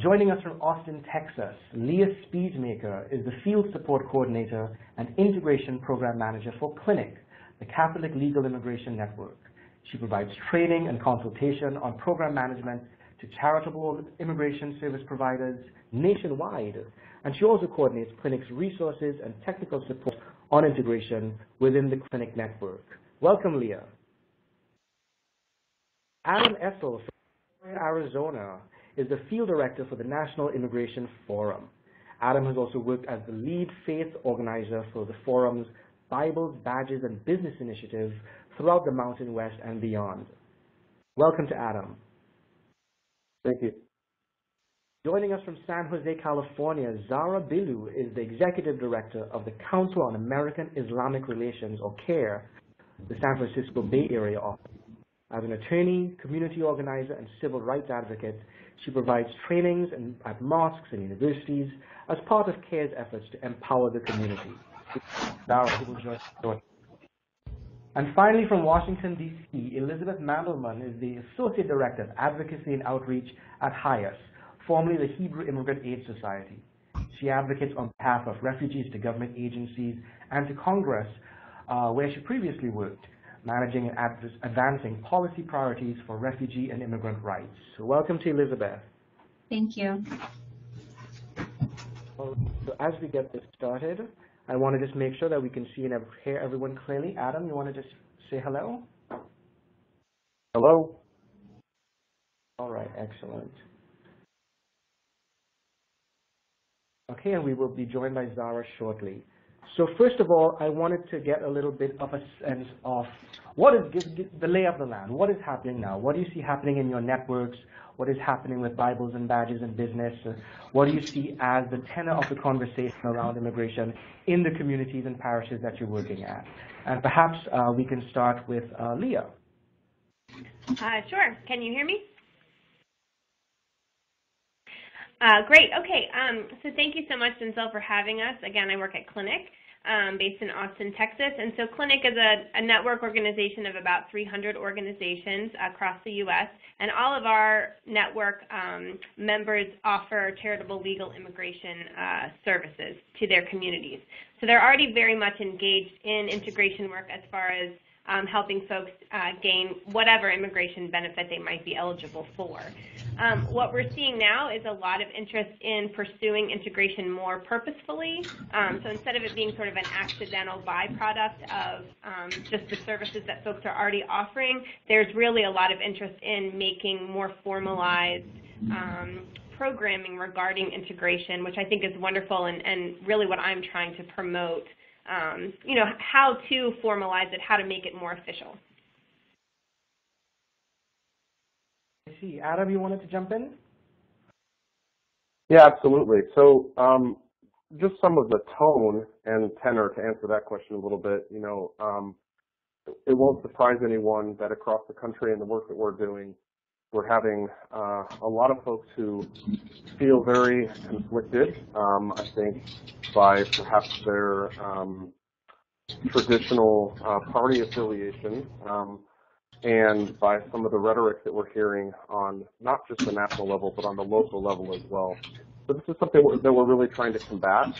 Joining us from Austin, Texas, Leah Speedmaker is the Field Support Coordinator and Integration Program Manager for Clinic, the Catholic Legal Immigration Network. She provides training and consultation on program management to charitable immigration service providers nationwide, and she also coordinates Clinic's resources and technical support on integration within the Clinic network. Welcome, Leah. Adam Essel from Arizona is the Field Director for the National Immigration Forum. Adam has also worked as the lead faith organizer for the Forum's Bibles, Badges, and Business initiative throughout the Mountain West and beyond. Welcome to Adam. Thank you. Joining us from San Jose, California, Zara Bilu is the Executive Director of the Council on American Islamic Relations, or CARE, the San Francisco Bay Area office. As an attorney, community organizer, and civil rights advocate, she provides trainings at mosques and universities as part of CARE's efforts to empower the community. Zara, who will join us. And finally, from Washington, D.C., Elizabeth Mandelman is the Associate Director of Advocacy and Outreach at HIAS, formerly the Hebrew Immigrant Aid Society. She advocates on behalf of refugees to government agencies and to Congress, where she previously worked, managing and advancing policy priorities for refugee and immigrant rights. So welcome to Elizabeth. Thank you. So as we get this started, I want to just make sure that we can see and hear everyone clearly. Adam, you want to just say hello? Hello. All right, excellent. Okay, and we will be joined by Zara shortly. So first of all, I wanted to get a little bit of a sense of what is the lay of the land. What is happening now? What do you see happening in your networks? What is happening with Bibles and Badges and business? What do you see as the tenor of the conversation around immigration in the communities and parishes that you're working at? And perhaps we can start with Leah. Sure. Can you hear me? Great. Okay. So thank you so much, Denzel, for having us. Again, I work at Clinic, based in Austin, Texas. And so Clinic is a network organization of about 300 organizations across the U.S. And all of our network members offer charitable legal immigration services to their communities. So they're already very much engaged in integration work as far as helping folks gain whatever immigration benefit they might be eligible for. What we're seeing now is a lot of interest in pursuing integration more purposefully. So instead of it being sort of an accidental byproduct of just the services that folks are already offering, there's really a lot of interest in making more formalized programming regarding integration, which I think is wonderful and really what I'm trying to promote. You know, how to formalize it, how to make it more official. I see. Adam, you wanted to jump in? Yeah, absolutely. So just some of the tone and tenor to answer that question a little bit, you know, it won't surprise anyone that across the country and the work that we're doing, we're having a lot of folks who feel very conflicted, I think, by perhaps their traditional party affiliation and by some of the rhetoric that we're hearing on not just the national level, but on the local level as well. So this is something that we're really trying to combat.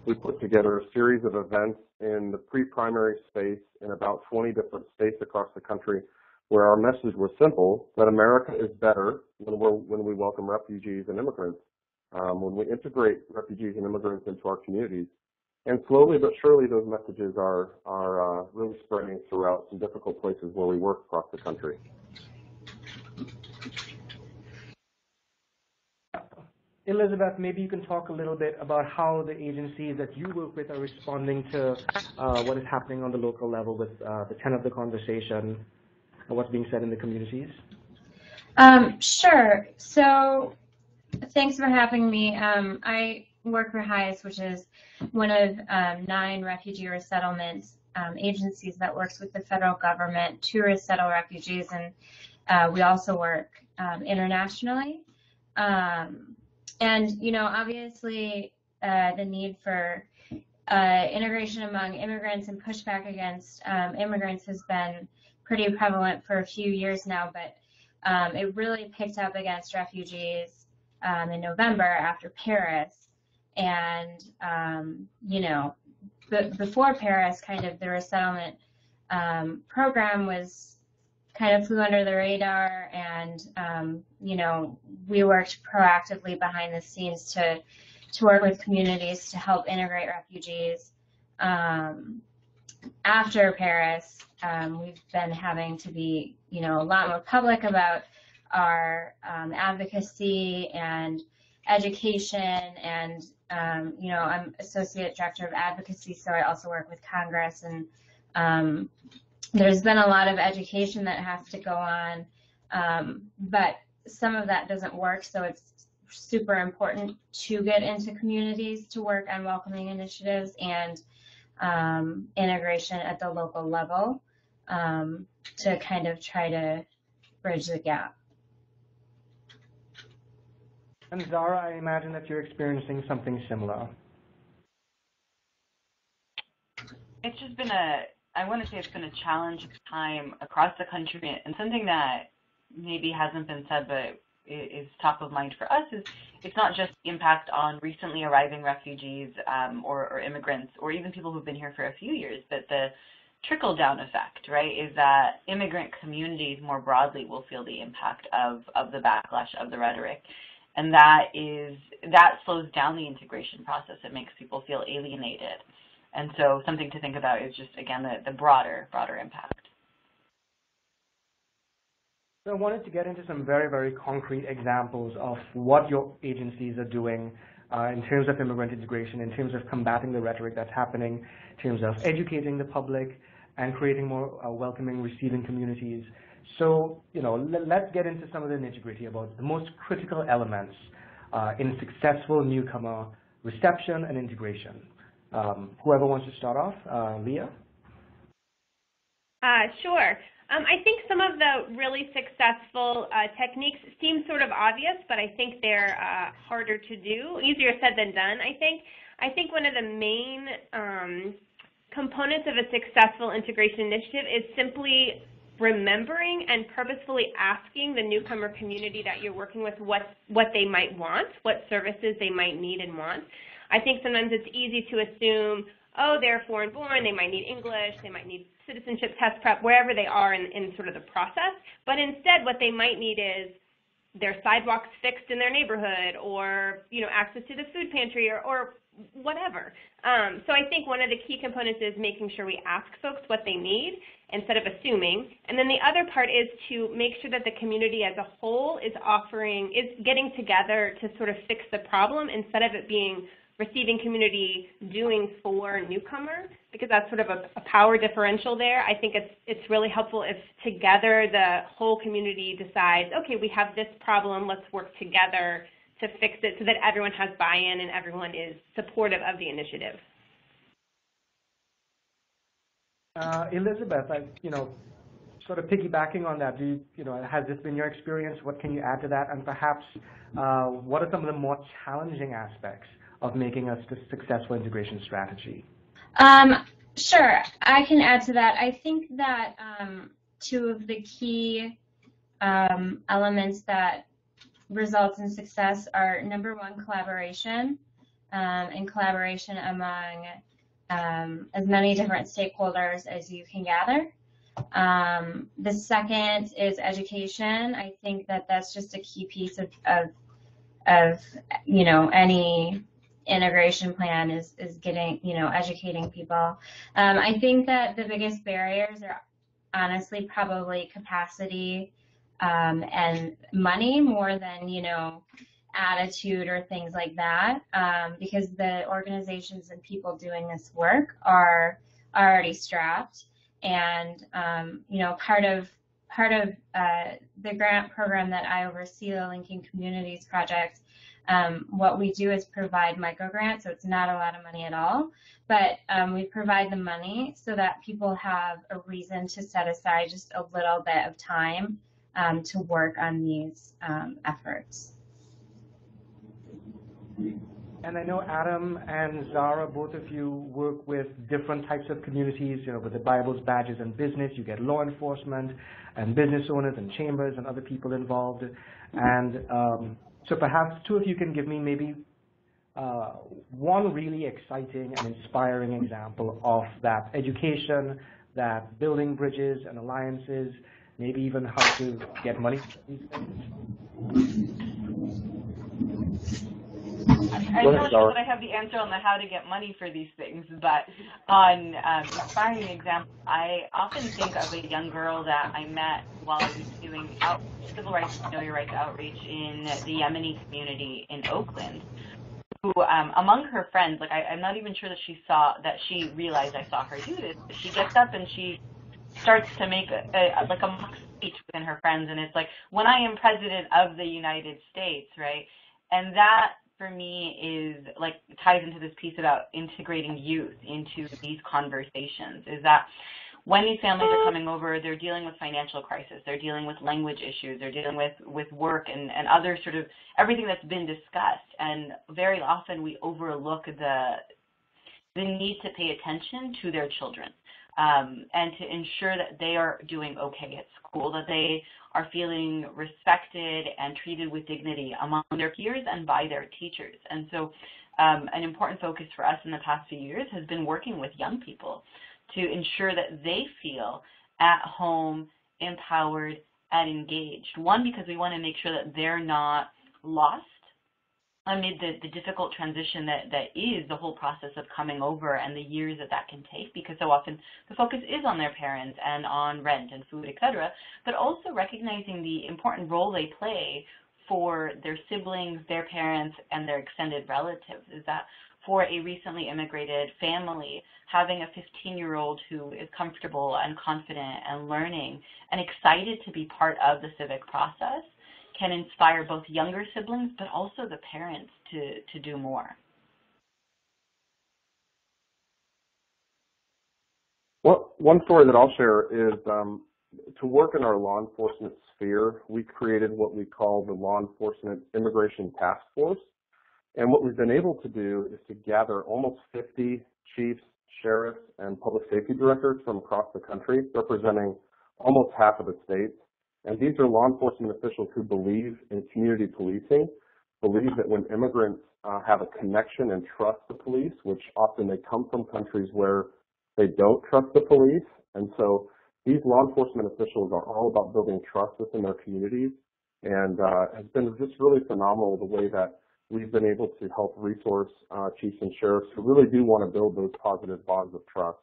We put together a series of events in the pre-primary space in about 20 different states across the country, where our message was simple, that America is better when we welcome refugees and immigrants, when we integrate refugees and immigrants into our communities. And slowly but surely those messages are really spreading throughout some difficult places where we work across the country. Elizabeth, maybe you can talk a little bit about how the agencies that you work with are responding to what is happening on the local level with the tenor of the conversation and what's being said in the communities. Sure. So thanks for having me. I work for HIAS, which is one of 9 refugee resettlement agencies that works with the federal government to resettle refugees, and we also work internationally. And, you know, obviously the need for integration among immigrants and pushback against immigrants has been pretty prevalent for a few years now, but it really picked up against refugees in November after Paris. And, before Paris, kind of the resettlement program was kind of flew under the radar, and, we worked proactively behind the scenes to work with communities to help integrate refugees. After Paris, we've been having to be, a lot more public about our advocacy and education, and I'm Associate Director of Advocacy, so I also work with Congress, and there's been a lot of education that has to go on, but some of that doesn't work, so it's super important to get into communities to work on welcoming initiatives and integration at the local level to kind of try to bridge the gap. And Zara, I imagine that you're experiencing something similar. It's just been I want to say it's been a challenging time across the country, and something that maybe hasn't been said but is top of mind for us is it's not just the impact on recently arriving refugees or immigrants or even people who've been here for a few years, but the trickle-down effect, right, is that immigrant communities more broadly will feel the impact of the backlash of the rhetoric. And that slows down the integration process. It makes people feel alienated. And so something to think about is just, again, the broader impact. So I wanted to get into some very, very concrete examples of what your agencies are doing in terms of immigrant integration, in terms of combating the rhetoric that's happening, in terms of educating the public and creating more welcoming, receiving communities. So, let's get into some of the nitty-gritty about the most critical elements in successful newcomer reception and integration. Whoever wants to start off, Leah? Sure. I think some of the really successful techniques seem sort of obvious, but I think they're harder to do, easier said than done, I think. I think one of the main components of a successful integration initiative is simply remembering and purposefully asking the newcomer community that you're working with what they might want, what services they might need and want. I think sometimes it's easy to assume, oh, they're foreign born, they might need English, they might need citizenship test prep, wherever they are in sort of the process. But instead, what they might need is their sidewalks fixed in their neighborhood, or access to the food pantry, or whatever. So I think one of the key components is making sure we ask folks what they need instead of assuming. And then the other part is to make sure that the community as a whole is getting together to sort of fix the problem instead of it being receiving community doing for newcomer, because that's sort of a power differential there. I think it's really helpful if together the whole community decides, okay, we have this problem, let's work together to fix it so that everyone has buy-in and everyone is supportive of the initiative. Elizabeth, sort of piggybacking on that, has this been your experience? What can you add to that? And perhaps, what are some of the more challenging aspects of making a successful integration strategy? Sure, I can add to that. I think that two of the key elements that results in success are, number one, collaboration, and collaboration among as many different stakeholders as you can gather. The second is education. I think that that's just a key piece of any integration plan is getting, educating people. I think that the biggest barriers are honestly probably capacity and money more than, attitude or things like that, because the organizations and people doing this work are already strapped. And, part of the grant program that I oversee, the Linking Communities Project, what we do is provide microgrants, so it's not a lot of money at all, but we provide the money so that people have a reason to set aside just a little bit of time to work on these efforts. And I know Adam and Zara, both of you work with different types of communities, with the Bibles, badges, and business. You get law enforcement and business owners and chambers and other people involved. And So perhaps two of you can give me maybe one really exciting and inspiring example of that education, that building bridges and alliances, maybe even how to get money for these things. I'm not sure that I have the answer on the how to get money for these things, but on inspiring example, I often think of a young girl that I met while I was doing civil rights and civil rights outreach in the Yemeni community in Oakland, who among her friends, like I'm not even sure that she realized I saw her do this, but she gets up and she starts to make a mock speech within her friends, and it's like, when I am president of the United States, right? And that for me is like ties into this piece about integrating youth into these conversations, is that when these families are coming over, they're dealing with financial crisis, they're dealing with language issues, they're dealing with work and other sort of everything that's been discussed. And very often we overlook the need to pay attention to their children and to ensure that they are doing okay at school, that they are feeling respected and treated with dignity among their peers and by their teachers. And so an important focus for us in the past few years has been working with young people to ensure that they feel at home, empowered, and engaged. One, because we want to make sure that they're not lost amid the difficult transition that is the whole process of coming over and the years that can take, because so often the focus is on their parents and on rent and food, etc., but also recognizing the important role they play for their siblings, their parents, and their extended relatives. Is that for a recently immigrated family, having a 15-year-old who is comfortable and confident and learning and excited to be part of the civic process can inspire both younger siblings but also the parents to do more. Well, one story that I'll share is to work in our law enforcement sphere, we created what we call the Law Enforcement Immigration Task Force. And what we've been able to do is to gather almost 50 chiefs, sheriffs, and public safety directors from across the country, representing almost half of the states. And these are law enforcement officials who believe in community policing, believe that when immigrants have a connection and trust the police, which often they come from countries where they don't trust the police. And so these law enforcement officials are all about building trust within their communities, and has been just really phenomenal the way that we've been able to help resource chiefs and sheriffs who really do want to build those positive bonds of trust.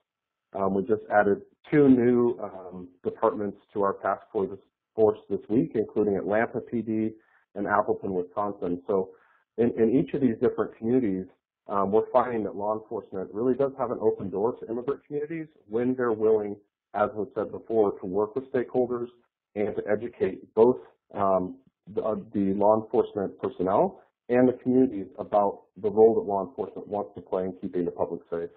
We just added 2 new departments to our task force this week, including Atlanta PD and Appleton, Wisconsin. So in each of these different communities, we're finding that law enforcement really does have an open door to immigrant communities when they're willing, as was said before, to work with stakeholders and to educate both the law enforcement personnel and the communities about the role that law enforcement wants to play in keeping the public safe.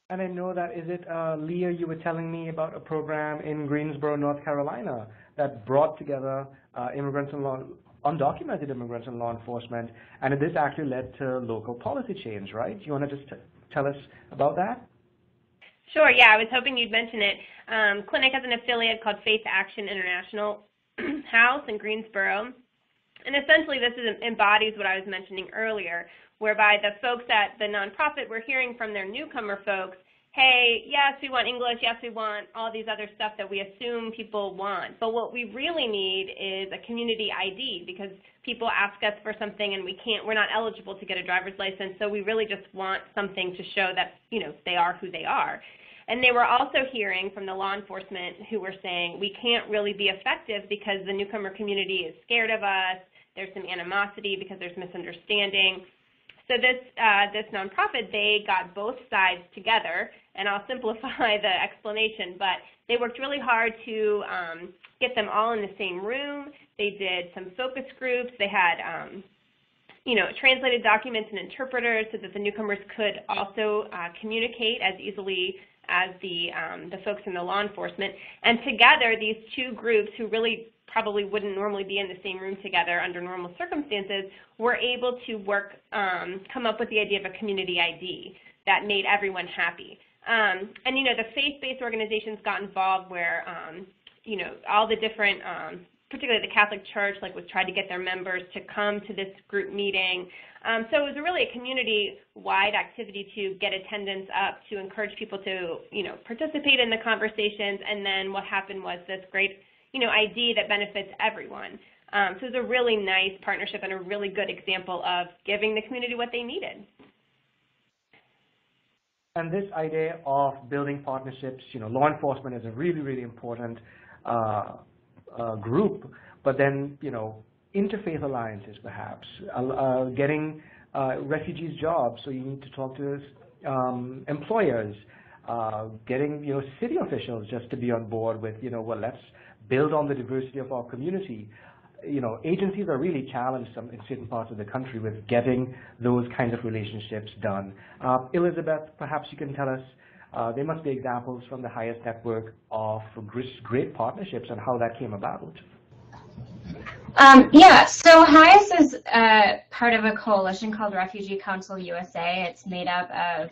And I know that, is it, Leah, you were telling me about a program in Greensboro, North Carolina that brought together immigrants and undocumented immigrants and law enforcement, and this actually led to local policy change, right? Do you want to just tell us about that? Sure, yeah, I was hoping you'd mention it. Clinic has an affiliate called Faith Action International House in Greensboro. And essentially this embodies what I was mentioning earlier, whereby the folks at the nonprofit were hearing from their newcomer folks, hey, yes, we want English, yes, we want all these other stuff that we assume people want. But what we really need is a community ID, because people ask us for something and we're not eligible to get a driver's license, so we really just want something to show that, they are who they are. And they were also hearing from the law enforcement who were saying, we can't really be effective because the newcomer community is scared of us, there's some animosity because there's misunderstanding. So this nonprofit, they got both sides together, and I'll simplify the explanation, but they worked really hard to get them all in the same room. They did some focus groups. They had translated documents and interpreters so that the newcomers could also communicate as easily as the folks in the law enforcement. And together, these two groups who really probably wouldn't normally be in the same room together under normal circumstances were able to work, come up with the idea of a community ID that made everyone happy. And the faith-based organizations got involved where, all the different particularly the Catholic Church, was tried to get their members to come to this group meeting. So it was really a community-wide activity to get attendance up, to encourage people to, participate in the conversations. And then what happened was this great, idea that benefits everyone. So it was a really nice partnership and a really good example of giving the community what they needed. And this idea of building partnerships, law enforcement is a really, really important group, but then, interfaith alliances perhaps, getting refugees jobs, so you need to talk to employers, getting, city officials just to be on board with, well, let's build on the diversity of our community. Agencies are really challenged in certain parts of the country with getting those kinds of relationships done. Elizabeth, perhaps you can tell us, there must be examples from the Highest network of great partnerships and how that came about. Yeah, so Highest is part of a coalition called Refugee Council USA. It's made up of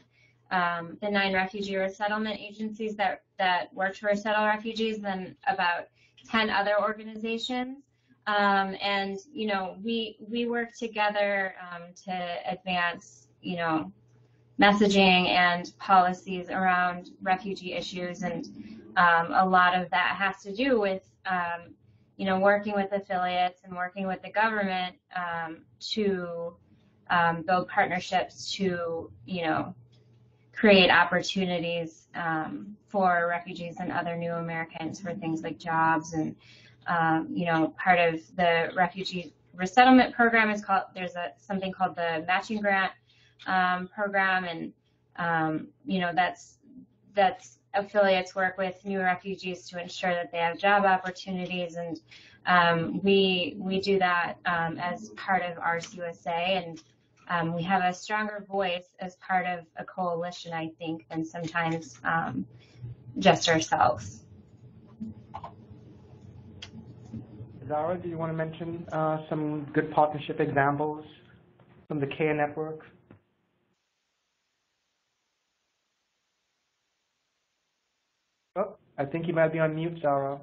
the 9 refugee resettlement agencies that work to resettle refugees, and about 10 other organizations. And, we work together to advance, messaging and policies around refugee issues. And a lot of that has to do with, working with affiliates and working with the government to build partnerships to, create opportunities for refugees and other new Americans for things like jobs. And part of the refugee resettlement program is there's something called the matching grant program, and that's affiliates work with new refugees to ensure that they have job opportunities, and we do that as part of RCUSA, and we have a stronger voice as part of a coalition, I think, than sometimes just ourselves. Zara, do you want to mention some good partnership examples from the CARE network? Oh, I think you might be on mute, Zara.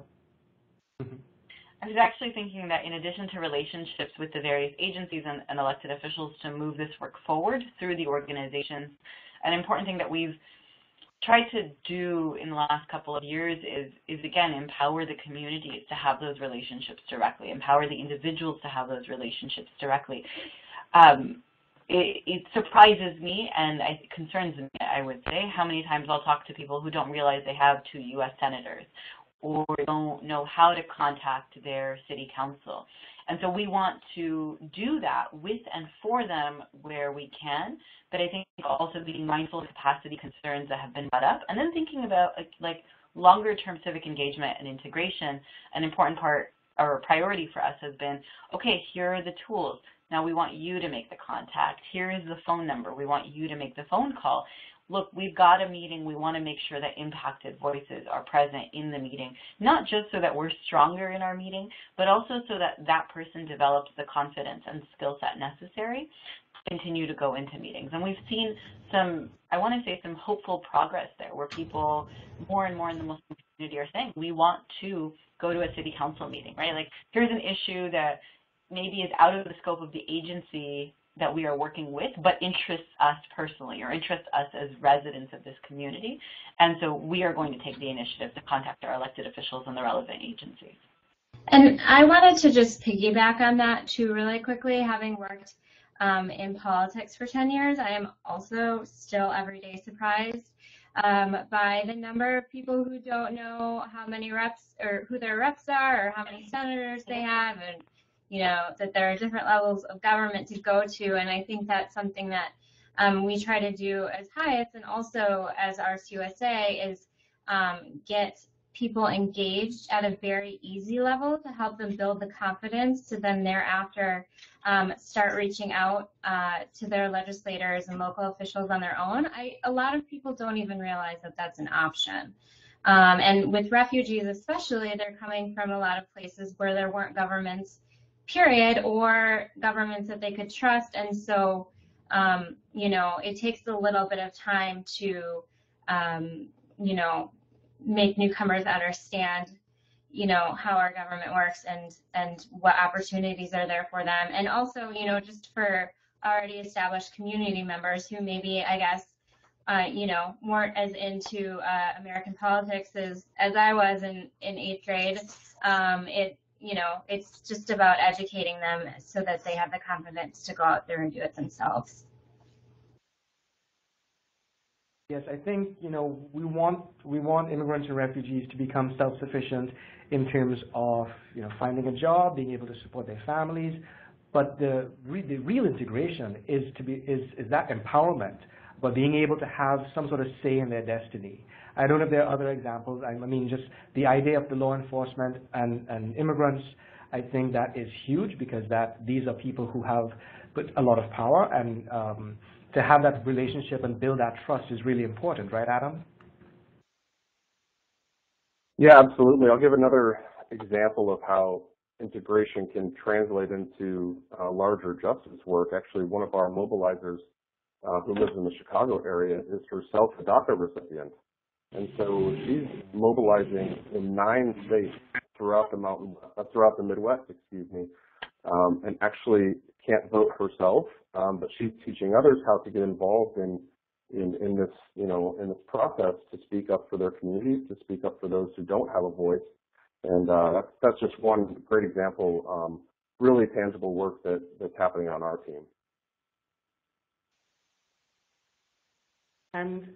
I was actually thinking that in addition to relationships with the various agencies and elected officials to move this work forward through the organizations, an important thing that we've tried to do in the last couple of years is again, empower the communities to have those relationships directly, empower the individuals to have those relationships directly. It surprises me, and it concerns me, I would say, how many times I'll talk to people who don't realize they have 2 U.S. senators or don't know how to contact their city council. And so we want to do that with and for them where we can, but I think also being mindful of capacity concerns that have been brought up, and then thinking about like longer-term civic engagement and integration. An important part or priority for us has been, okay, here are the tools. Now we want you to make the contact. Here is the phone number. We want you to make the phone call. Look, we've got a meeting. We want to make sure that impacted voices are present in the meeting, not just so that we're stronger in our meeting, but also so that that person develops the confidence and skill set necessary to continue to go into meetings. And we've seen some, I want to say, some hopeful progress there, where people more and more in the Muslim community are saying, we want to go to a city council meeting, right? Like, here's an issue that maybe is out of the scope of the agency that we are working with, but interests us personally or interests us as residents of this community. And so we are going to take the initiative to contact our elected officials and the relevant agencies. And I wanted to just piggyback on that too really quickly. Having worked in politics for 10 years, I am also still every day surprised by the number of people who don't know how many reps or who their reps are or how many senators they have, and that there are different levels of government to go to. And I think that's something that we try to do as Highest and also as RCUSA is get people engaged at a very easy level to help them build the confidence to then thereafter start reaching out to their legislators and local officials on their own. A lot of people don't even realize that that's an option. And with refugees especially, they're coming from a lot of places where there weren't governments, period, or governments that they could trust. And so, it takes a little bit of time to, make newcomers understand, how our government works and what opportunities are there for them. And also, just for already established community members who maybe, I guess, weren't as into American politics as I was in 8th grade. It's just about educating them so that they have the confidence to go out there and do it themselves. Yes, I think, we want immigrants and refugees to become self-sufficient in terms of, finding a job, being able to support their families. But the real integration is that empowerment, but being able to have some sort of say in their destiny. I don't know if there are other examples. I mean, just the idea of the law enforcement and immigrants, I think that is huge, because these are people who have a lot of power, and to have that relationship and build that trust is really important, right, Adam? Yeah, absolutely. I'll give another example of how integration can translate into larger justice work. Actually, one of our mobilizers who lives in the Chicago area is herself a DACA recipient. And so she's mobilizing in 9 states throughout the Midwest, and actually can't vote herself, but she's teaching others how to get involved in this, in this process, to speak up for their communities, to speak up for those who don't have a voice. And that's just one great example, really tangible work that's happening on our team. And,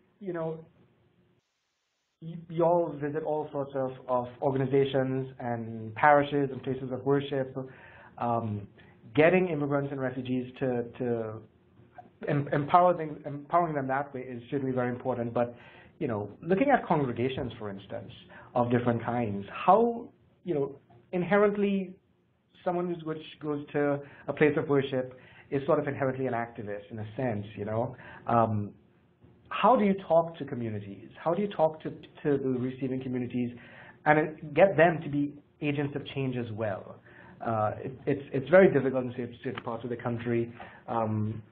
you all visit all sorts of organizations and parishes and places of worship. Getting immigrants and refugees to empowering them that way is certainly very important. But, looking at congregations, for instance, of different kinds, how, inherently someone which goes to a place of worship is sort of inherently an activist in a sense, How do you talk to communities? How do you talk to the receiving communities and get them to be agents of change as well? It's very difficult in certain parts of the country,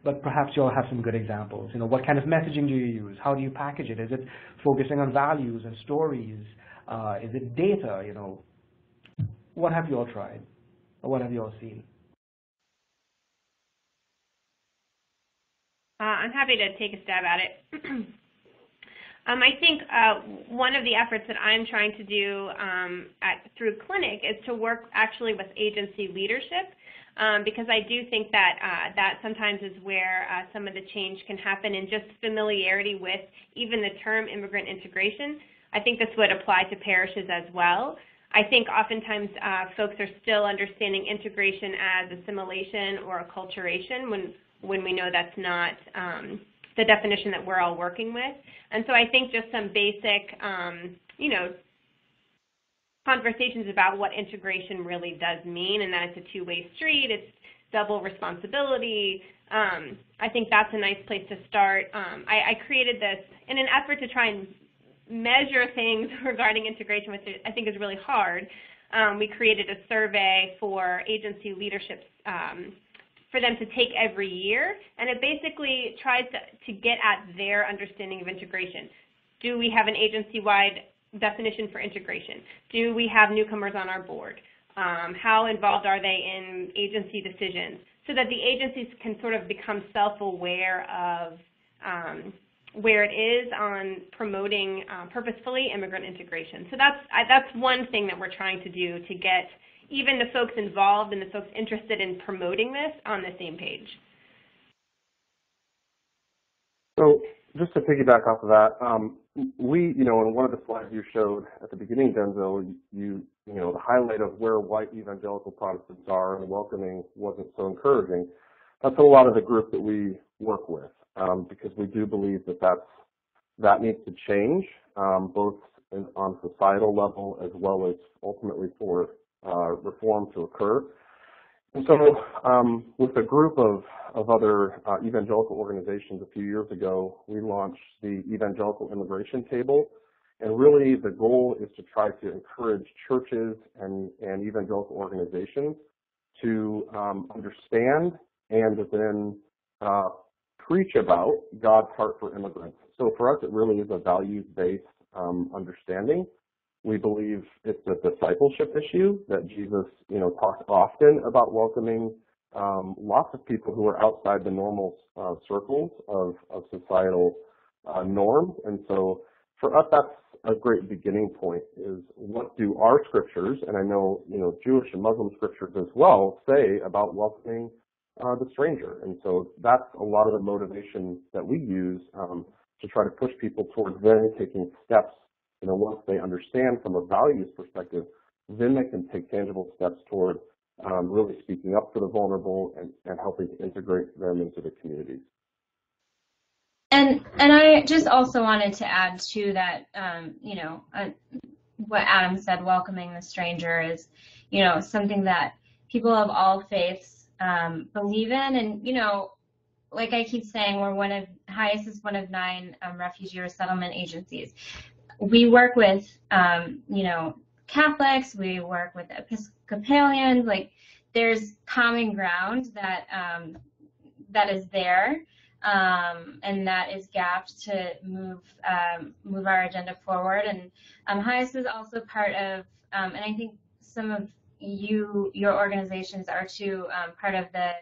but perhaps you all have some good examples. What kind of messaging do you use? How do you package it? Is it focusing on values and stories? Is it data? What have you all tried? Or what have you all seen? I'm happy to take a stab at it. I think one of the efforts that I'm trying to do through Clinic is to work actually with agency leadership, because I do think that that sometimes is where some of the change can happen, in just familiarity with even the term immigrant integration. I think this would apply to parishes as well. I think oftentimes folks are still understanding integration as assimilation or acculturation when we know that's not the definition that we're all working with. And so I think just some basic, conversations about what integration really does mean, and that it's a two-way street, it's double responsibility. I think that's a nice place to start. I created this in an effort to try and measure things regarding integration, which I think is really hard. We created a survey for agency leaderships for them to take every year, and it basically tries to get at their understanding of integration. Do we have an agency-wide definition for integration? Do we have newcomers on our board? How involved are they in agency decisions? So that the agencies can sort of become self-aware of where it is on promoting purposefully immigrant integration. So that's one thing that we're trying to do to get even the folks involved and the folks interested in promoting this on the same page. So just to piggyback off of that, we, in one of the slides you showed at the beginning, Denzel, the highlight of where white evangelical Protestants are and welcoming wasn't so encouraging. That's a lot of the group that we work with, because we do believe that needs to change, both on societal level as well as ultimately for reform to occur. And so with a group of other evangelical organizations a few years ago, we launched the Evangelical Immigration Table. And really the goal is to try to encourage churches and evangelical organizations to understand and then preach about God's heart for immigrants. So for us, it really is a values-based understanding. We believe it's a discipleship issue, that Jesus, talked often about welcoming lots of people who are outside the normal circles of societal norms. And so for us, that's a great beginning point, is what do our scriptures, and I know, Jewish and Muslim scriptures as well, say about welcoming the stranger. And so that's a lot of the motivation that we use to try to push people towards then taking steps. Once they understand from a values perspective, then they can take tangible steps toward really speaking up for the vulnerable and helping to integrate them into the communities. And I just also wanted to add to that, what Adam said, welcoming the stranger is, something that people of all faiths believe in. And, like I keep saying, HIAS is one of 9 refugee resettlement agencies. We work with, Catholics, we work with Episcopalians, like there's common ground that is there. And that is gapped to move our agenda forward. And HIAS is also part of, and I think some of your organizations are too, part of the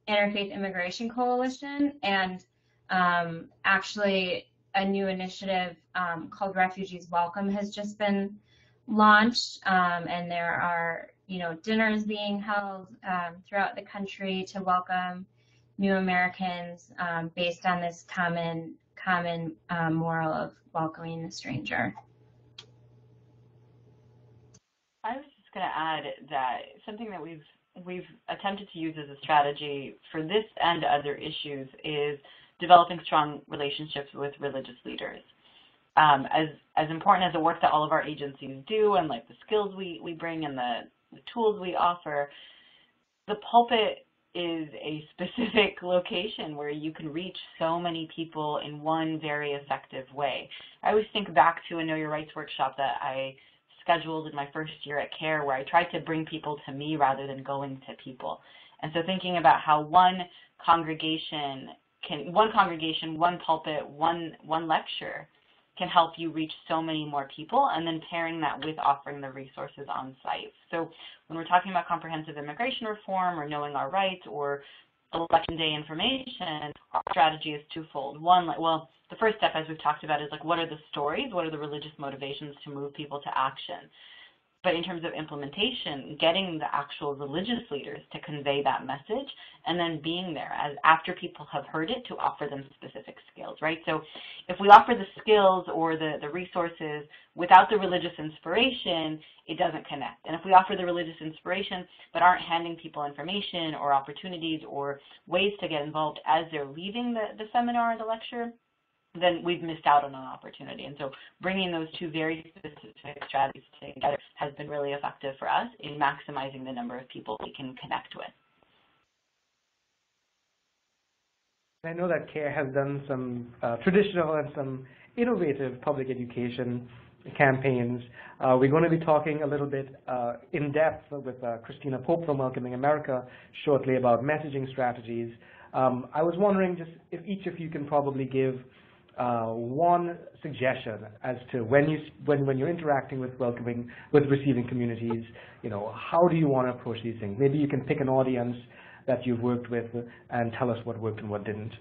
Interfaith Immigration Coalition, and actually a new initiative called Refugees Welcome has just been launched, and there are dinners being held throughout the country to welcome new Americans based on this common moral of welcoming the stranger. I was just going to add that something that we've attempted to use as a strategy for this and other issues is developing strong relationships with religious leaders. As important as the work that all of our agencies do, and like the skills we bring and the tools we offer, the pulpit is a specific location where you can reach so many people in one very effective way. I always think back to a Know Your Rights workshop that I scheduled in my first year at CARE, where I tried to bring people to me rather than going to people. And so thinking about how one congregation, one pulpit, one lecture can help you reach so many more people, and then pairing that with offering the resources on site. So when we're talking about comprehensive immigration reform or knowing our rights or election day information, our strategy is twofold. One, the first step, as we've talked about, is what are the stories, what are the religious motivations to move people to action? But in terms of implementation, getting the actual religious leaders to convey that message, and then being there after people have heard it to offer them specific skills, right? So if we offer the skills or the resources without the religious inspiration, it doesn't connect. And if we offer the religious inspiration but aren't handing people information or opportunities or ways to get involved as they're leaving the seminar or the lecture, then we've missed out on an opportunity. And so bringing those two very specific strategies together has been really effective for us in maximizing the number of people we can connect with. I know that CARE has done some traditional and some innovative public education campaigns. We're going to be talking a little bit in depth with Christina Pope from Welcoming America shortly about messaging strategies. I was wondering just if each of you can probably give one suggestion as to when you're interacting with receiving communities, how do you want to approach these things? Maybe you can pick an audience that you've worked with and tell us what worked and what didn't.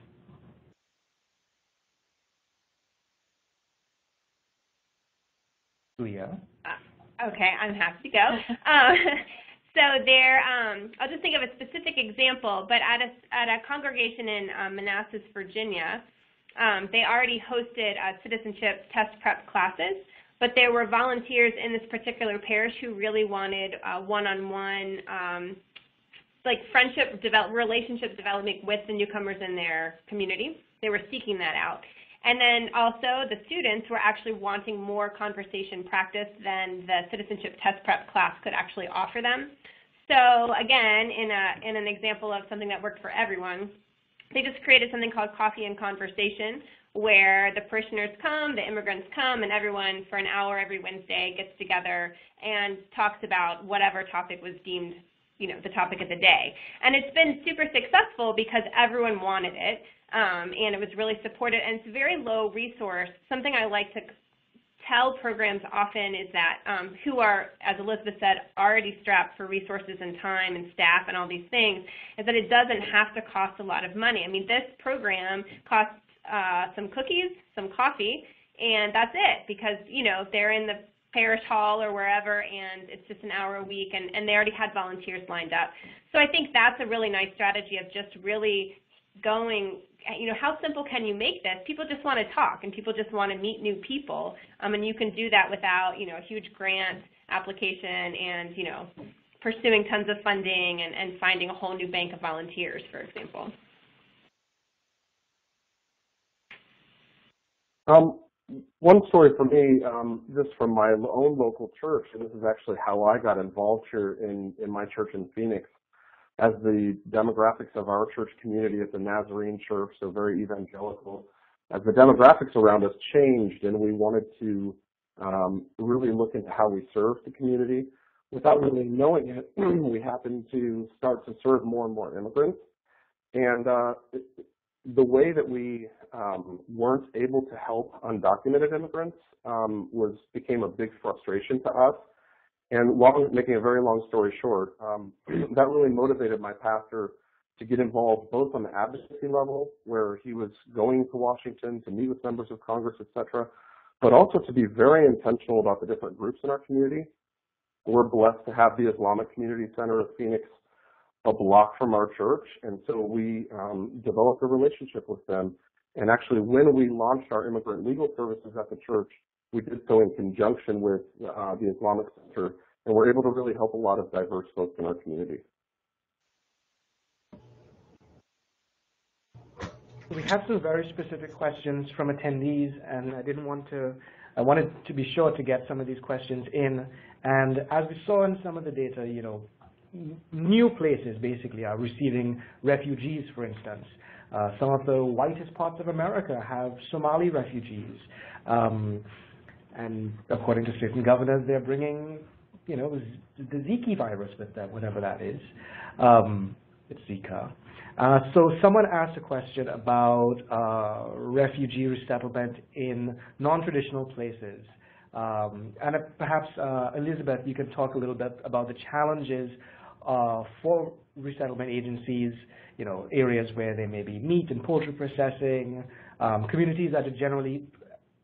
Leah. Okay, I'm happy to go. So there, I'll just think of a specific example, but at a congregation in Manassas, Virginia, they already hosted citizenship test prep classes, but there were volunteers in this particular parish who really wanted one-on-one, relationship development with the newcomers in their community. They were seeking that out. And then also the students were actually wanting more conversation practice than the citizenship test prep class could actually offer them. So again, in an example of something that worked for everyone, they just created something called Coffee and Conversation, where the parishioners come, the immigrants come, and everyone for an hour every Wednesday gets together and talks about whatever topic was deemed, the topic of the day. And it's been super successful because everyone wanted it, and it was really supported, and it's very low resource. Something I like to tell programs often is that who are, as Elizabeth said, already strapped for resources and time and staff and all these things, is that it doesn't have to cost a lot of money. I mean, this program costs some cookies, some coffee, and that's it, because, you know, they're in the parish hall or wherever, and it's just an hour a week, and they already had volunteers lined up. So I think that's a really nice strategy of just really going, you know, how simple can you make this? People just want to talk, and people just want to meet new people, and you can do that without, you know, a huge grant application and, you know, pursuing tons of funding and finding a whole new bank of volunteers, for example. One story for me, just from my own local church, and this is actually how I got involved here in my church in Phoenix. As the demographics of our church community at the Nazarene Church, so very evangelical, as the demographics around us changed and we wanted to really look into how we serve the community, without really knowing it, we happened to start to serve more and more immigrants. And the way that we weren't able to help undocumented immigrants became a big frustration to us. And making a very long story short, that really motivated my pastor to get involved both on the advocacy level, where he was going to Washington to meet with members of Congress, etc., but also to be very intentional about the different groups in our community. We're blessed to have the Islamic Community Center of Phoenix a block from our church, and so we developed a relationship with them. And actually, when we launched our immigrant legal services at the church, we did so in conjunction with the Islamic Center, and we're able to really help a lot of diverse folks in our community. We have some very specific questions from attendees, and I wanted to be sure to get some of these questions in. And as we saw in some of the data, you know, new places basically are receiving refugees, for instance. Some of the whitest parts of America have Somali refugees. And according to certain governors, they're bringing, you know, the Zika virus with them, whatever that is. It's Zika. So someone asked a question about refugee resettlement in non-traditional places. And perhaps, Elizabeth, you can talk a little bit about the challenges for resettlement agencies, you know, areas where there may be meat and poultry processing, communities that are generally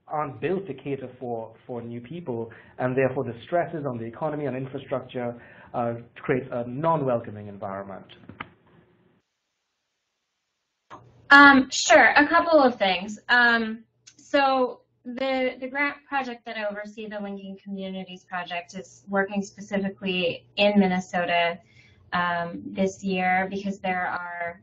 aren't built to cater for new people, and therefore the stresses on the economy and infrastructure creates a non-welcoming environment. Sure, a couple of things. So the grant project that I oversee, the Linking Communities Project, is working specifically in Minnesota this year because there are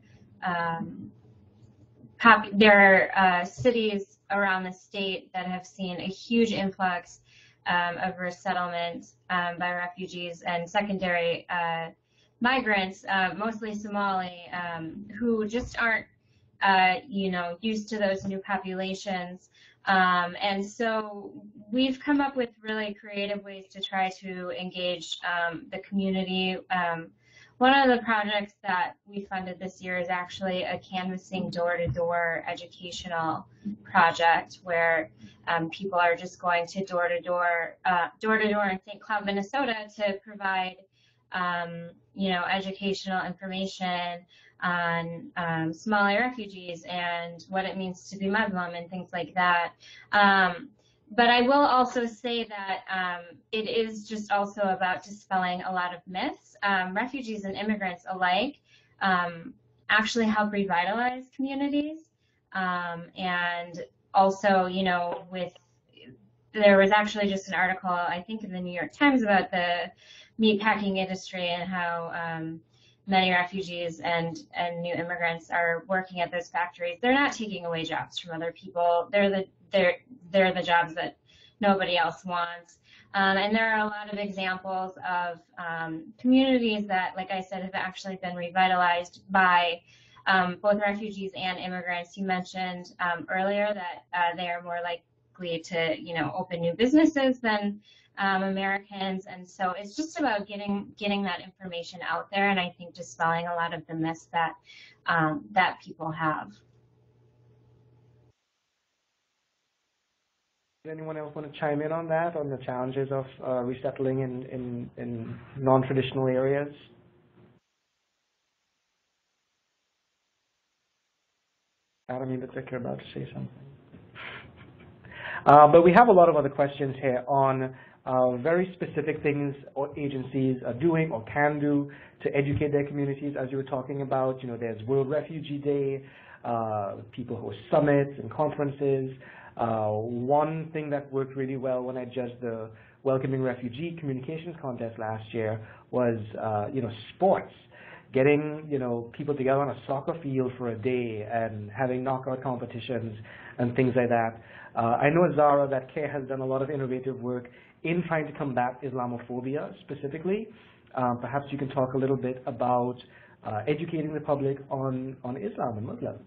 cities around the state that have seen a huge influx of resettlement by refugees and secondary migrants, mostly Somali, who just aren't you know, used to those new populations. And so we've come up with really creative ways to try to engage the community. One of the projects that we funded this year is actually a canvassing door-to-door educational project where people are just going to door-to-door in St. Cloud, Minnesota, to provide you know, educational information on Somali refugees and what it means to be Muslim and things like that. But I will also say that it is just also about dispelling a lot of myths. Refugees and immigrants alike actually help revitalize communities. And also, you know, there was actually just an article, I think, in the New York Times about the meatpacking industry and how many refugees and new immigrants are working at those factories. They're not taking away jobs from other people. They're the jobs that nobody else wants. And there are a lot of examples of communities that, like I said, have actually been revitalized by both refugees and immigrants. You mentioned earlier that they are more likely to, you know, open new businesses than Americans, and so it's just about getting that information out there, and I think dispelling a lot of the myths that that people have. Does anyone else want to chime in on that, on the challenges of resettling in non-traditional areas? Adam, you look like you're about to say something. But we have a lot of other questions here on very specific things or agencies are doing or can do to educate their communities, as you were talking about. You know, there's World Refugee Day, people host summits and conferences. One thing that worked really well when I judged the Welcoming Refugee Communications Contest last year was, you know, sports. Getting, you know, people together on a soccer field for a day and having knockout competitions and things like that. I know, Zara, that CARE has done a lot of innovative work in trying to combat Islamophobia specifically. Perhaps you can talk a little bit about educating the public on Islam and Muslims.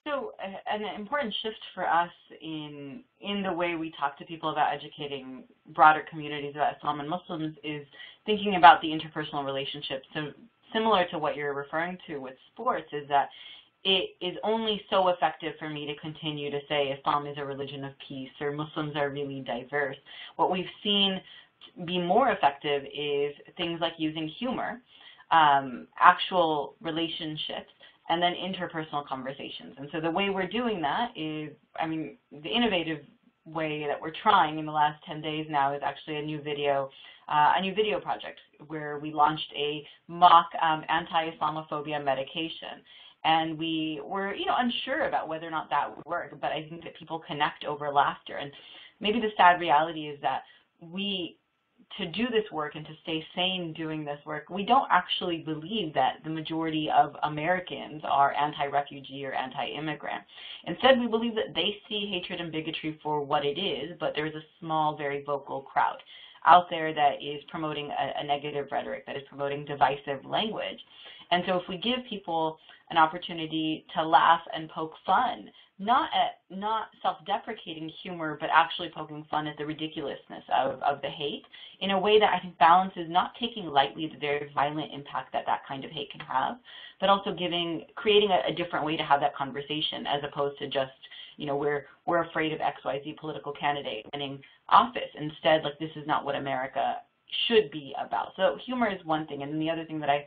So an important shift for us in the way we talk to people about educating broader communities about Islam and Muslims is thinking about the interpersonal relationships. So similar to what you're referring to with sports is that it is only so effective for me to continue to say Islam is a religion of peace or Muslims are really diverse. What we've seen be more effective is things like using humor, actual relationships, and then interpersonal conversations. And so the way we're doing that is, I mean, the innovative way that we're trying in the last 10 days now is actually a new video project where we launched a mock anti-Islamophobia medication. And we were, you know, unsure about whether or not that would work, but I think that people connect over laughter. And maybe the sad reality is that to do this work and to stay sane doing this work, we don't actually believe that the majority of Americans are anti-refugee or anti-immigrant. Instead, we believe that they see hatred and bigotry for what it is, but there's a small, very vocal crowd out there that is promoting a negative rhetoric, that is promoting divisive language. And so if we give people an opportunity to laugh and poke fun, not self-deprecating humor, but actually poking fun at the ridiculousness of the hate in a way that I think balances not taking lightly the very violent impact that kind of hate can have, but also creating a different way to have that conversation as opposed to just, you know, we're afraid of XYZ political candidate winning office. Instead, like, this is not what America should be about. So humor is one thing, and then the other thing that I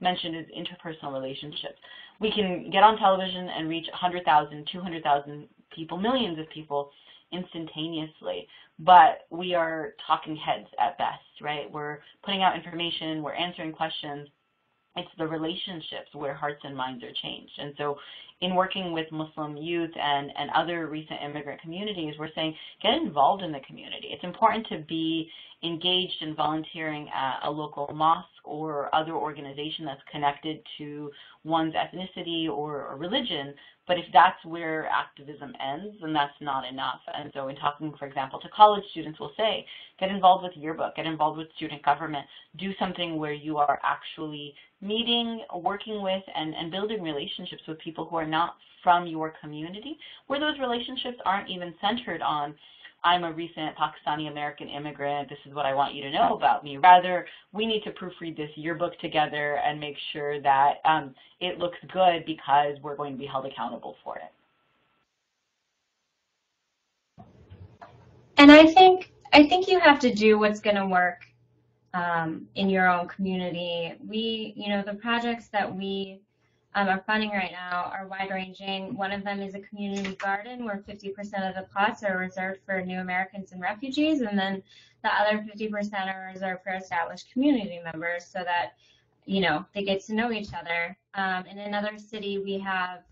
mentioned is interpersonal relationships. We can get on television and reach 100,000, 200,000 people, millions of people instantaneously, but we are talking heads at best, right? We're putting out information, we're answering questions. It's the relationships where hearts and minds are changed. And so in working with Muslim youth and other recent immigrant communities, we're saying get involved in the community. It's important to be engaged in volunteering at a local mosque or other organization that's connected to one's ethnicity or religion, but if that's where activism ends, then that's not enough. And so in talking, for example, to college students, we'll say, get involved with yearbook, get involved with student government, do something where you are actually meeting, working with, and building relationships with people who are not from your community, where those relationships aren't even centered on, I'm a recent Pakistani-American immigrant, this is what I want you to know about me. Rather, we need to proofread this yearbook together and make sure that it looks good because we're going to be held accountable for it. And I think you have to do what's going to work in your own community. The projects that we are funding right now are wide-ranging. One of them is a community garden where 50% of the plots are reserved for new Americans and refugees, and then the other 50% are reserved for established community members so that, they get to know each other. In another city, we have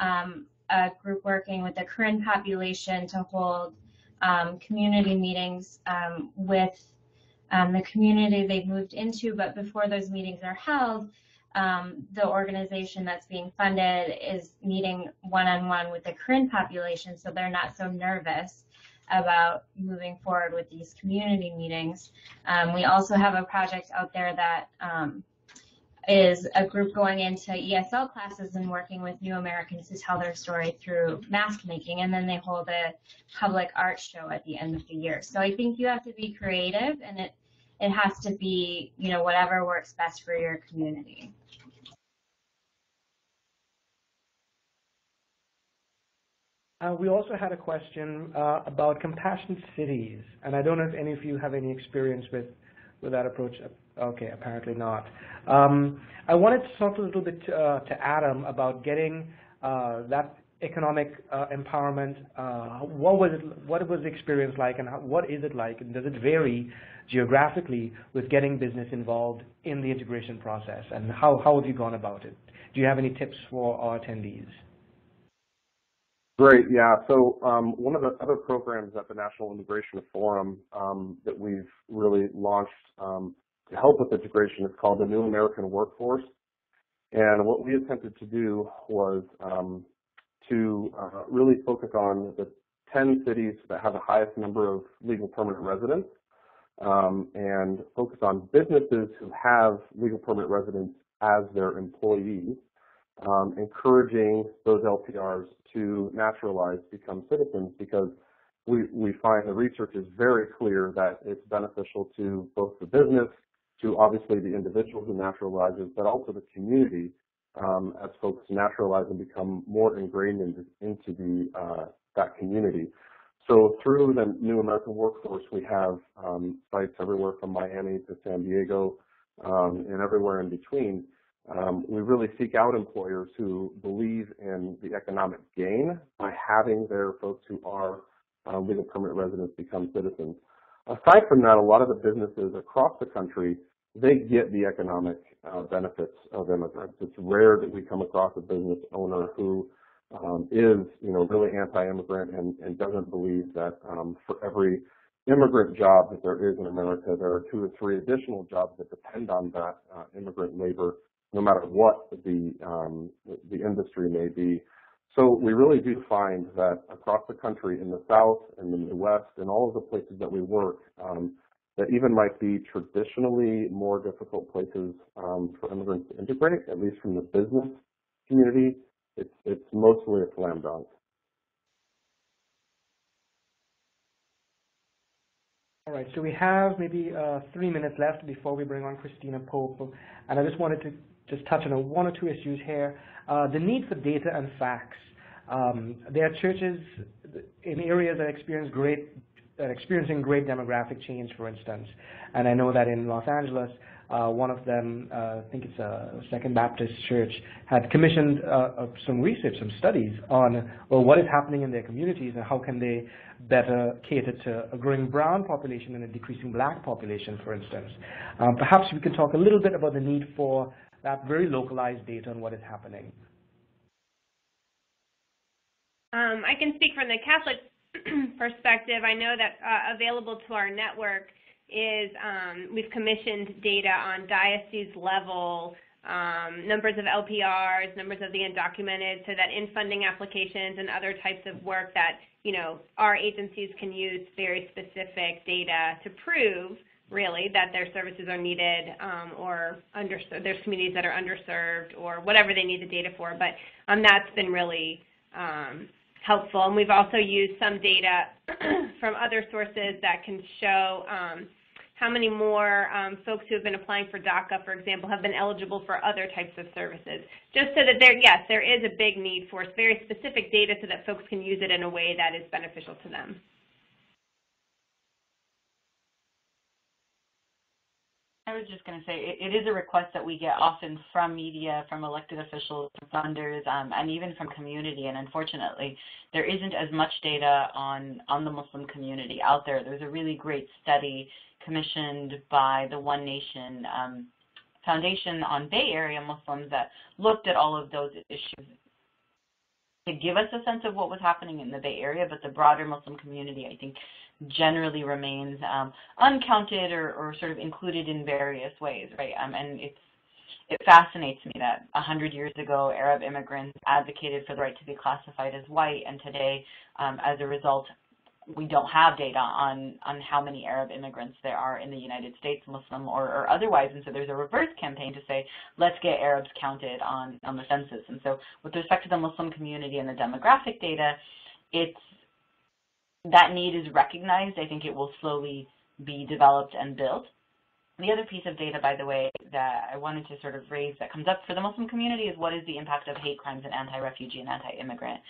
a group working with the Korean population to hold community meetings with the community they've moved into, but before those meetings are held, the organization that's being funded is meeting one-on-one with the Korean population, so they're not so nervous about moving forward with these community meetings. We also have a project out there that is a group going into ESL classes and working with new Americans to tell their story through mask making, and then they hold a public art show at the end of the year. So I think you have to be creative, and it has to be, whatever works best for your community. We also had a question about compassionate cities, and I don't know if any of you have any experience with that approach. Okay, apparently not. I wanted to talk a little bit to Adam about getting that economic empowerment. What was the experience like, and what is it like, and does it vary geographically with getting business involved in the integration process, and how have you gone about it? Do you have any tips for our attendees? Great, yeah. So one of the other programs at the National Immigration Forum that we've really launched to help with integration is called the New American Workforce. And what we attempted to do was to really focus on the 10 cities that have the highest number of legal permanent residents and focus on businesses who have legal permanent residents as their employees, encouraging those LPRs to naturalize, become citizens, because we find the research is very clear that it's beneficial to both the business, to obviously the individual who naturalizes, but also the community as folks naturalize and become more ingrained into that community. So through the New American Workforce, we have sites everywhere from Miami to San Diego and everywhere in between. We really seek out employers who believe in the economic gain by having their folks who are legal permanent residents become citizens. Aside from that, a lot of the businesses across the country, they get the economic benefits of immigrants. It's rare that we come across a business owner who is, really anti-immigrant and doesn't believe that for every immigrant job that there is in America, there are 2 or 3 additional jobs that depend on that immigrant labor, no matter what the industry may be. So we really do find that across the country, in the South and in the West, and all of the places that we work, that even might be traditionally more difficult places for immigrants to integrate, at least from the business community, it's mostly a slam dunk. All right, so we have maybe 3 minutes left before we bring on Christina Pope, and I just wanted to touch on 1 or 2 issues here. The need for data and facts. There are churches in areas that experiencing great demographic change, for instance, and I know that in Los Angeles, one of them, I think it's a Second Baptist Church, had commissioned some research, some studies on what is happening in their communities and how can they better cater to a growing brown population and a decreasing black population, for instance. Perhaps we can talk a little bit about the need for that very localized data on what is happening. I can speak from the Catholic perspective. I know that available to our network is we've commissioned data on diocese level, numbers of LPRs, numbers of the undocumented, so that in funding applications and other types of work that, our agencies can use very specific data to prove really that their services are needed or underserved. There's communities that are underserved or whatever they need the data for, but that's been really helpful. And we've also used some data from other sources that can show how many more folks who have been applying for DACA, for example, have been eligible for other types of services. Just so that there is a big need for very specific data so that folks can use it in a way that is beneficial to them. I was just going to say, it is a request that we get often from media, from elected officials, from funders, and even from community. And unfortunately, there isn't as much data on the Muslim community out there. There's a really great study commissioned by the One Nation Foundation on Bay Area Muslims that looked at all of those issues to give us a sense of what was happening in the Bay Area, but the broader Muslim community, I think, generally remains uncounted or sort of included in various ways, right? And it fascinates me that 100 years ago, Arab immigrants advocated for the right to be classified as white, and today, as a result, we don't have data on how many Arab immigrants there are in the United States, Muslim or otherwise, and so there's a reverse campaign to say, let's get Arabs counted on the census. And so with respect to the Muslim community and the demographic data, that need is recognized. I think it will slowly be developed and built. The other piece of data, by the way, that I wanted to sort of raise that comes up for the Muslim community is what is the impact of hate crimes and anti-refugee and anti-immigrant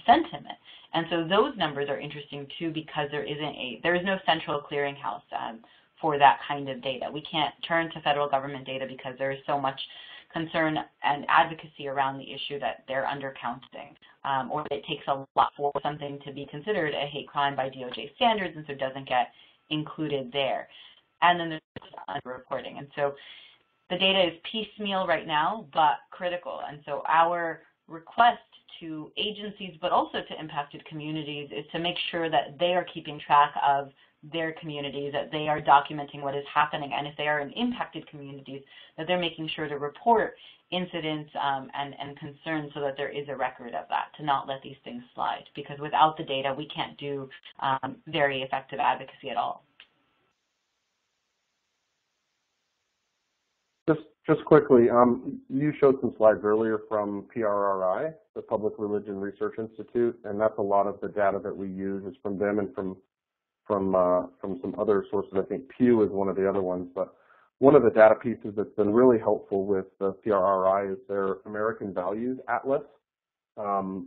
sentiment. And so those numbers are interesting too because there is no central clearinghouse for that kind of data. We can't turn to federal government data because there is so much concern and advocacy around the issue that they're undercounting, or it takes a lot for something to be considered a hate crime by DOJ standards, and so it doesn't get included there. And then there's underreporting. And so the data is piecemeal right now, but critical. And so our request to agencies, but also to impacted communities, is to make sure that they are keeping track of their communities, that they are documenting what is happening, and if they are in impacted communities, that they're making sure to report incidents and concerns so that there is a record of that, to not let these things slide. Because without the data, we can't do very effective advocacy at all. Just quickly, you showed some slides earlier from PRRI, the Public Religion Research Institute, and that's a lot of the data that we use is from them and from some other sources. I think Pew is one of the other ones, but one of the data pieces that's been really helpful with the PRRI is their American Values Atlas,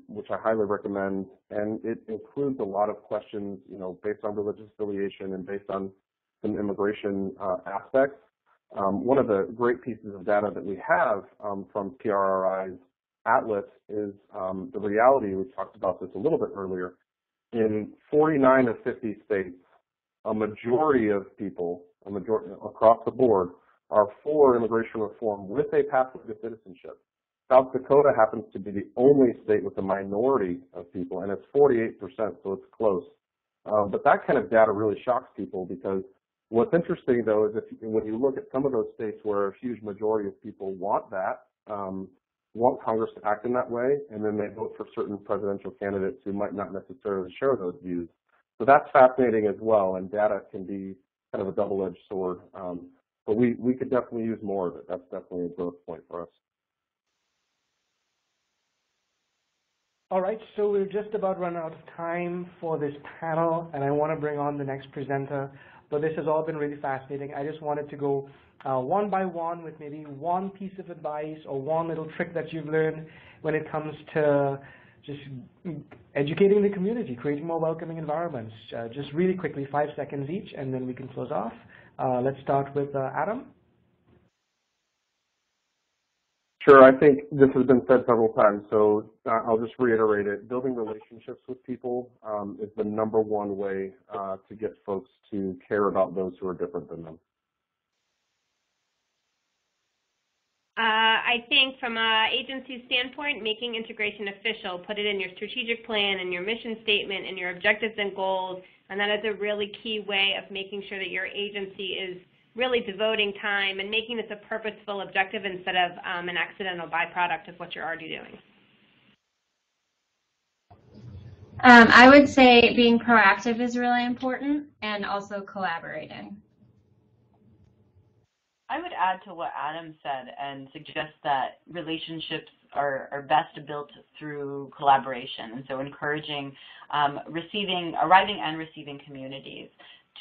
which I highly recommend, and it includes a lot of questions, based on religious affiliation and based on some immigration aspects. One of the great pieces of data that we have from PRRI's Atlas is the reality. We talked about this a little bit earlier. In 49 of 50 states, a majority of people, across the board, are for immigration reform with a pathway to citizenship. South Dakota happens to be the only state with a minority of people, and it's 48%, so it's close. But that kind of data really shocks people because what's interesting, though, is when you look at some of those states where a huge majority of people want that, want Congress to act in that way, and then they vote for certain presidential candidates who might not necessarily share those views. So that's fascinating as well, and data can be kind of a double-edged sword. But we could definitely use more of it. That's definitely a growth point for us. All right, so we're just about run out of time for this panel, and I want to bring on the next presenter. But this has all been really fascinating. I just wanted to go one by one with maybe one piece of advice or one little trick that you've learned when it comes to just educating the community, creating more welcoming environments. Just really quickly, 5 seconds each, and then we can close off. Let's start with Adam. Sure, I think this has been said several times, so I'll just reiterate it. Building relationships with people is the #1 way to get folks to care about those who are different than them. I think from an agency standpoint, making integration official, put it in your strategic plan and your mission statement and your objectives and goals, and that is a really key way of making sure that your agency is really devoting time and making this a purposeful objective instead of an accidental byproduct of what you're already doing. I would say being proactive is really important, and also collaborating. I would add to what Adam said and suggest that relationships are best built through collaboration, and so encouraging arriving and receiving communities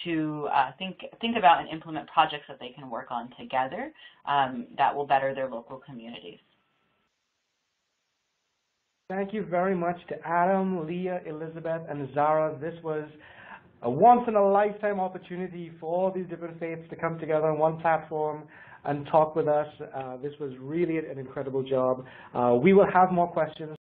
to think about and implement projects that they can work on together that will better their local communities. Thank you very much to Adam, Leah, Elizabeth, and Zara. This was a once-in-a-lifetime opportunity for all these different faiths to come together on one platform and talk with us. This was really an incredible job. We will have more questions.